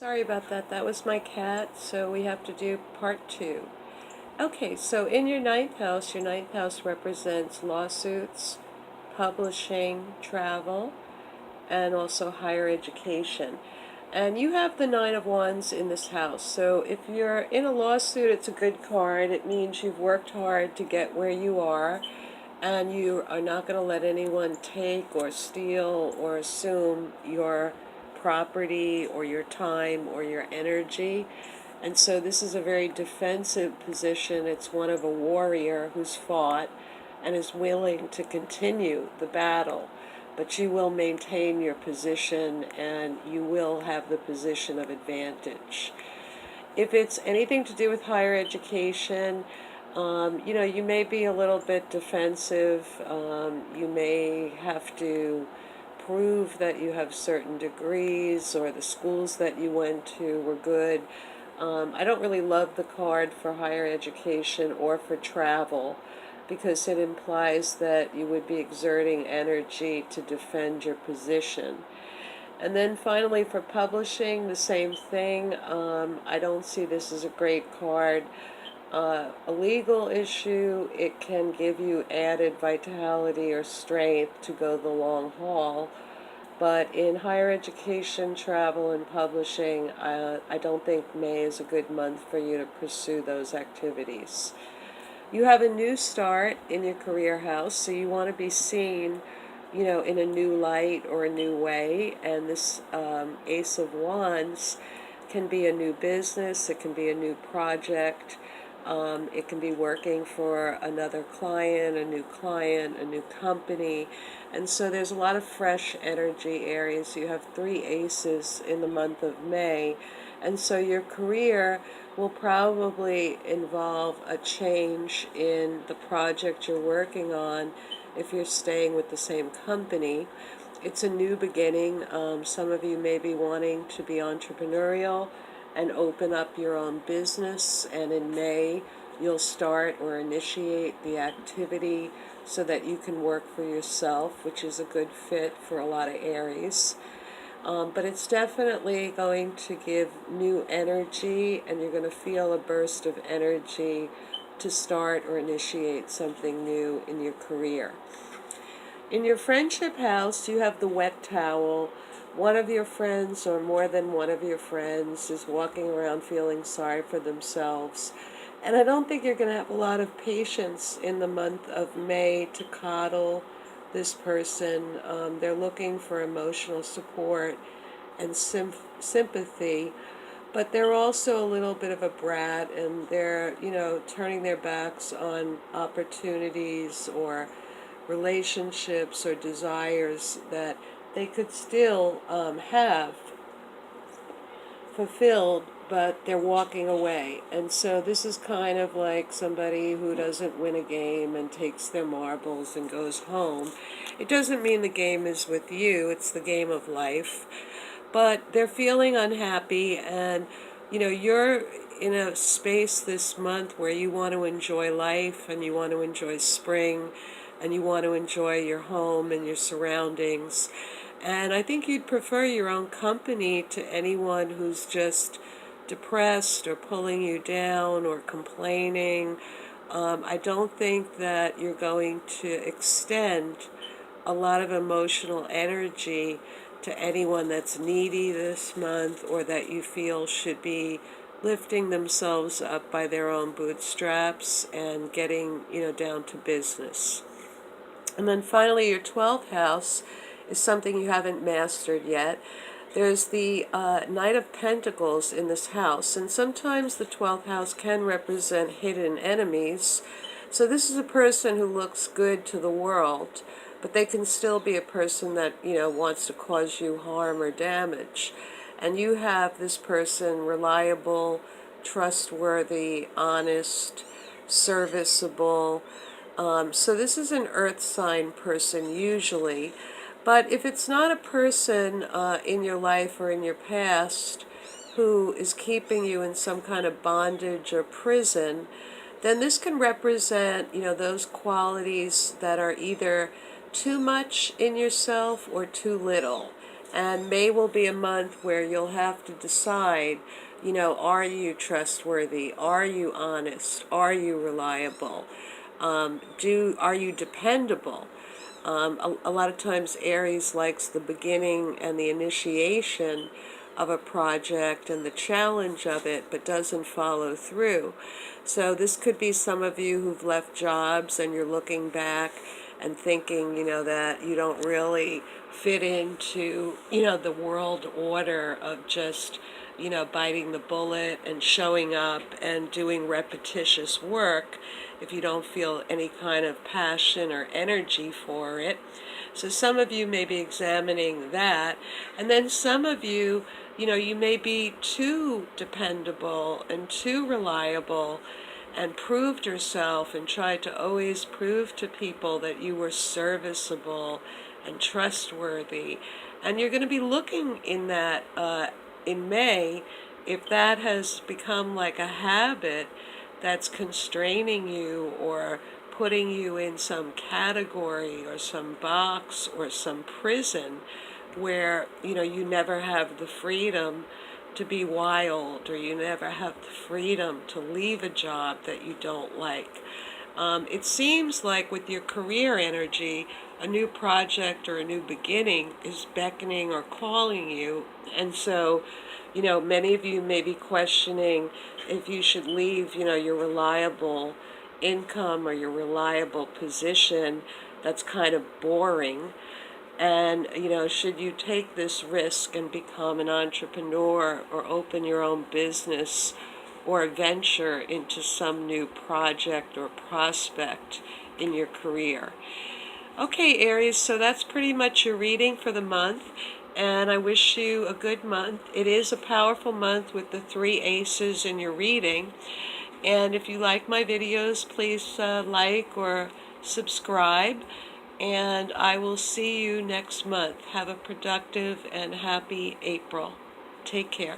Sorry about that. That was my cat, so we have to do part two. Okay, so in your ninth house represents lawsuits, publishing, travel, and also higher education. And you have the Nine of Wands in this house. So if you're in a lawsuit, it's a good card. It means you've worked hard to get where you are, and you are not going to let anyone take or steal or assume your property or your time or your energy. And so this is a very defensive position. It's one of a warrior who's fought and is willing to continue the battle. But you will maintain your position and you will have the position of advantage. If it's anything to do with higher education, you may be a little bit defensive. You may have to prove that you have certain degrees or the schools that you went to were good. I don't really love the card for higher education or for travel because it implies that you would be exerting energy to defend your position. And then finally for publishing, the same thing. I don't see this as a great card. A legal issue, it can give you added vitality or strength to go the long haul. But in higher education, travel, and publishing, I don't think May is a good month for you to pursue those activities. You have a new start in your career house, so you want to be seen, in a new light or a new way. And this Ace of Wands can be a new business, it can be a new project, it can be working for another client, a new company. And so there's a lot of fresh energy areas. You have three aces in the month of May. And so your career will probably involve a change in the project you're working on if you're staying with the same company. It's a new beginning. Some of you may be wanting to be entrepreneurial and open up your own business, and in May you'll start or initiate the activity so that you can work for yourself, which is a good fit for a lot of Aries. But it's definitely going to give new energy, and you're going to feel a burst of energy to start or initiate something new in your career. In your friendship house, you have the wet towel. One of your friends or more than one of your friends is walking around feeling sorry for themselves. And I don't think you're going to have a lot of patience in the month of May to coddle this person. They're looking for emotional support and sympathy, but they're also a little bit of a brat, and they're, turning their backs on opportunities or relationships or desires that they could still have fulfilled, but they're walking away. And so this is kind of like somebody who doesn't win a game and takes their marbles and goes home. It doesn't mean the game is with you, it's the game of life. But they're feeling unhappy, and you're in a space this month where you want to enjoy life and you want to enjoy spring and you want to enjoy your home and your surroundings. And I think you'd prefer your own company to anyone who's just depressed or pulling you down or complaining. I don't think that you're going to extend a lot of emotional energy to anyone that's needy this month or that you feel should be lifting themselves up by their own bootstraps and getting, down to business. And then finally, your 12th house is something you haven't mastered yet. There's the Knight of Pentacles in this house, and sometimes the 12th house can represent hidden enemies. So this is a person who looks good to the world, but they can still be a person that, wants to cause you harm or damage. And you have this person reliable, trustworthy, honest, serviceable. So this is an earth sign person usually. But if it's not a person in your life or in your past who is keeping you in some kind of bondage or prison, then this can represent, those qualities that are either too much in yourself or too little. And May will be a month where you'll have to decide, are you trustworthy? Are you honest? Are you reliable? Are you dependable? A lot of times Aries likes the beginning and the initiation of a project and the challenge of it, but doesn't follow through. So this could be some of you who've left jobs and you're looking back and thinking, that you don't really fit into, the world order of just, biting the bullet and showing up and doing repetitious work if you don't feel any kind of passion or energy for it. So some of you may be examining that. And then some of you, you may be too dependable and too reliable and proved yourself and tried to always prove to people that you were serviceable and trustworthy. And you're going to be looking in that in May, if that has become like a habit that's constraining you or putting you in some category or some box or some prison where you never have the freedom to be wild, or you never have the freedom to leave a job that you don't like. It seems like with your career energy, a new project or a new beginning is beckoning or calling you. And so, many of you may be questioning if you should leave, your reliable income or your reliable position that's kind of boring. And, should you take this risk and become an entrepreneur or open your own business or venture into some new project or prospect in your career? Okay, Aries, so that's pretty much your reading for the month, and I wish you a good month. It is a powerful month with the 3 aces in your reading, and if you like my videos, please like or subscribe, and I will see you next month. Have a productive and happy April. Take care.